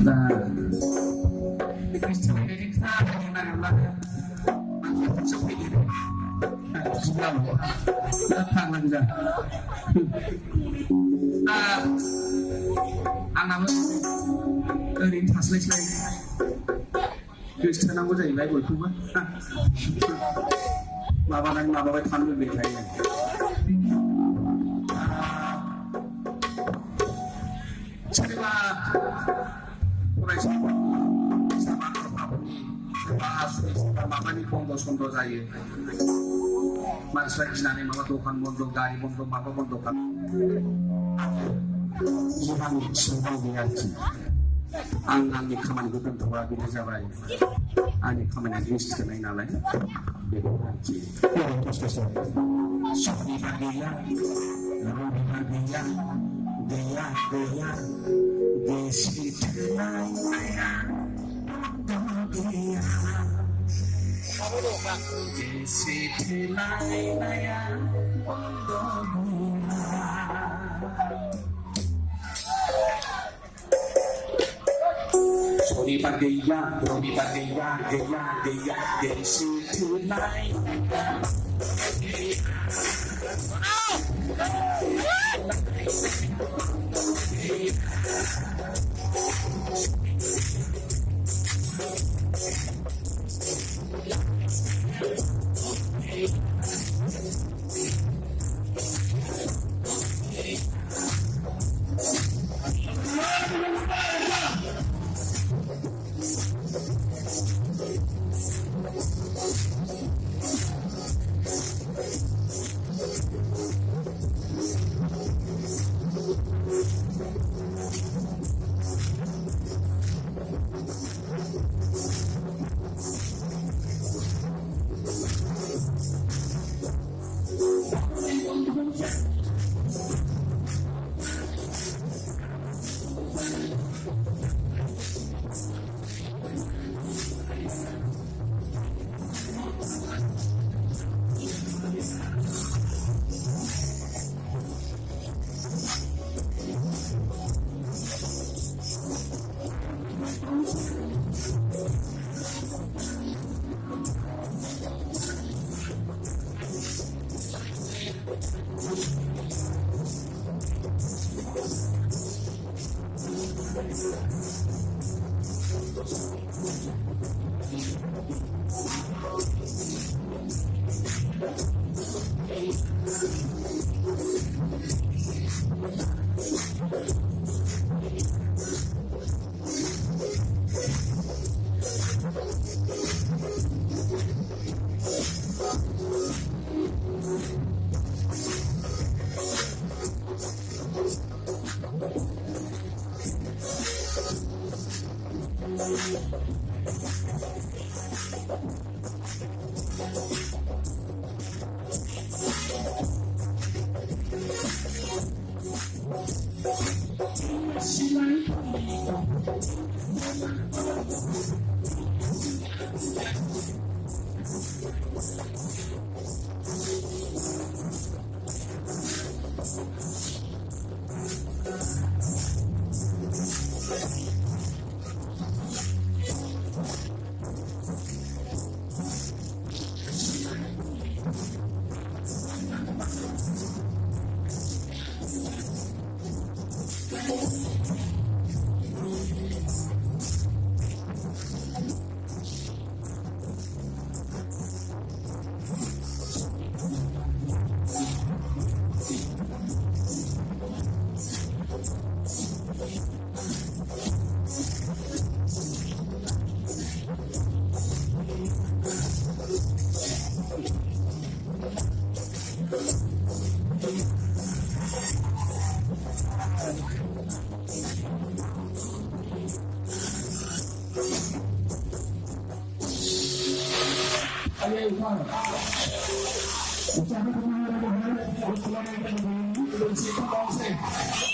Nah, ini anaknya oरैनो थास्लायस्लाय गोसोथोनांगौ जाहैबाय बयखौबो माबानानै माबाबाय थानो लुबैबाय थायो सोरबा फरायसा माबानि बन्द सन्द जायो मानसिफ्रा गिनानै माबा दखान बन्द गारि बन्द माबा बन्द खालामो आंनि खामानिखौ दोनथ'बा बेनो जाबाय आंनि खामानिया लिस्ट होनाय नालाय बेखौ आरोखि सनिबार गैया रबिबार गैया गैया गैया गेसि थोनाया गैया गेसि थोनाया बन्द गैया Sonibar gaya, Ronibar gaya, gaya, gaya, gengsi tunai. Saya